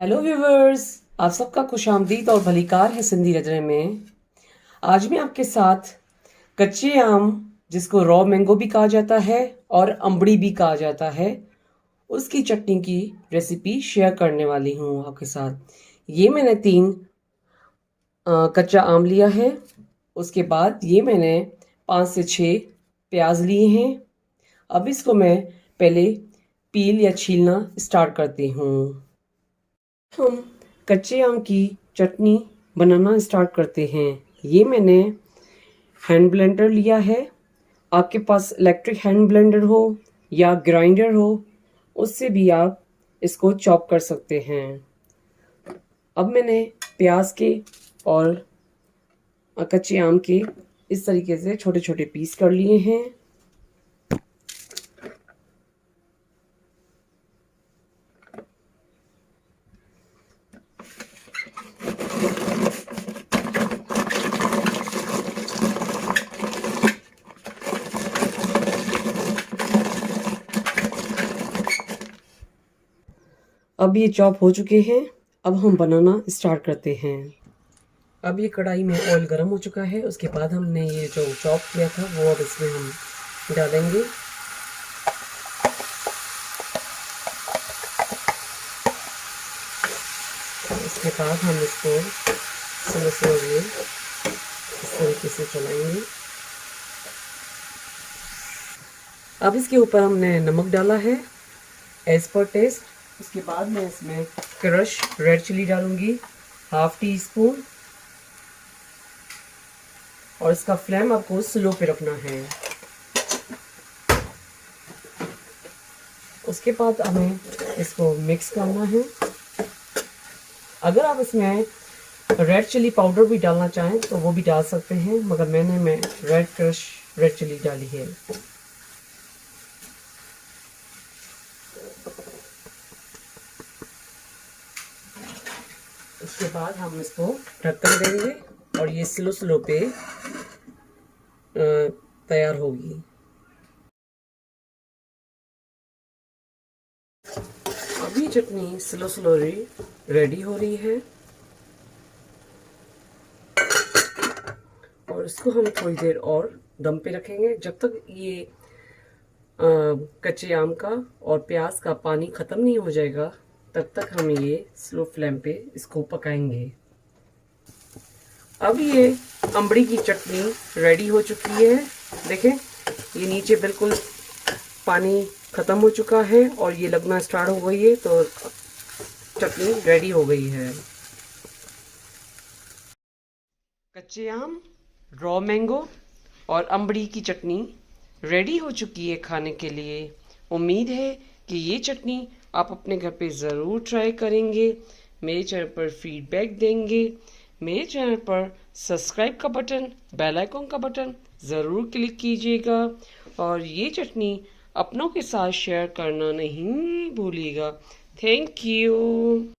Hello viewers, आप सबका खुशामदीद और भलीकार है सिंधी रजने में। आज मैं आपके साथ कच्चे आम, जिसको रॉ मैंगो भी कहा जाता है और अम्बड़ी भी कहा जाता है, उसकी चटनी की रेसिपी शेयर करने वाली हूँ आपके साथ। ये मैंने 3 कच्चा आम लिया है। उसके बाद ये मैंने 5 से 6 प्याज लिए हैं। अब इसको मैं पहले पील या छीलना स्टार्ट करती हूँ। हम कच्चे आम की चटनी बनाना स्टार्ट करते हैं। ये मैंने हैंड ब्लेंडर लिया है। आपके पास इलेक्ट्रिक हैंड ब्लेंडर हो या ग्राइंडर हो, उससे भी आप इसको चॉप कर सकते हैं। अब मैंने प्याज के और कच्चे आम के इस तरीके से छोटे छोटे पीस कर लिए हैं। अब ये चॉप हो चुके हैं। अब हम बनाना स्टार्ट करते हैं। अब ये कढ़ाई में ऑयल गर्म हो चुका है। उसके बाद हमने ये जो चॉप किया था वो अब इसमें हम डालेंगे। इसके बाद हम इसको स्लो में इस तरीके से चलाएंगे। अब इसके ऊपर हमने नमक डाला है एज पर टेस्ट। उसके बाद मैं इसमें क्रश रेड चिली डालूंगी, ½ टीस्पून, और इसका फ्लेम आपको स्लो पे रखना है। उसके बाद हमें इसको मिक्स करना है। अगर आप इसमें रेड चिली पाउडर भी डालना चाहें तो वो भी डाल सकते हैं, मगर मैं रेड चिली डाली है। उसके बाद हम इसको ढक्कन देंगे और ये स्लो पे तैयार होगी। अभी चटनी स्लो रेडी हो रही है और इसको हम थोड़ी देर और दम पे रखेंगे जब तक ये कच्चे आम का और प्याज का पानी ख़त्म नहीं हो जाएगा, तब तक हम ये स्लो फ्लेम पे इसको पकाएंगे। अब ये अम्बड़ी की चटनी रेडी हो चुकी है। देखें, ये नीचे बिल्कुल पानी ख़त्म हो चुका है और ये लगना स्टार्ट हो गई है, तो चटनी रेडी हो गई है। कच्चे आम, रॉ मैंगो और अम्बड़ी की चटनी रेडी हो चुकी है खाने के लिए। उम्मीद है कि ये चटनी आप अपने घर पे ज़रूर ट्राई करेंगे, मेरे चैनल पर फीडबैक देंगे। मेरे चैनल पर सब्सक्राइब का बटन, बेल आइकन का बटन ज़रूर क्लिक कीजिएगा और ये चटनी अपनों के साथ शेयर करना नहीं भूलिएगा। Thank you.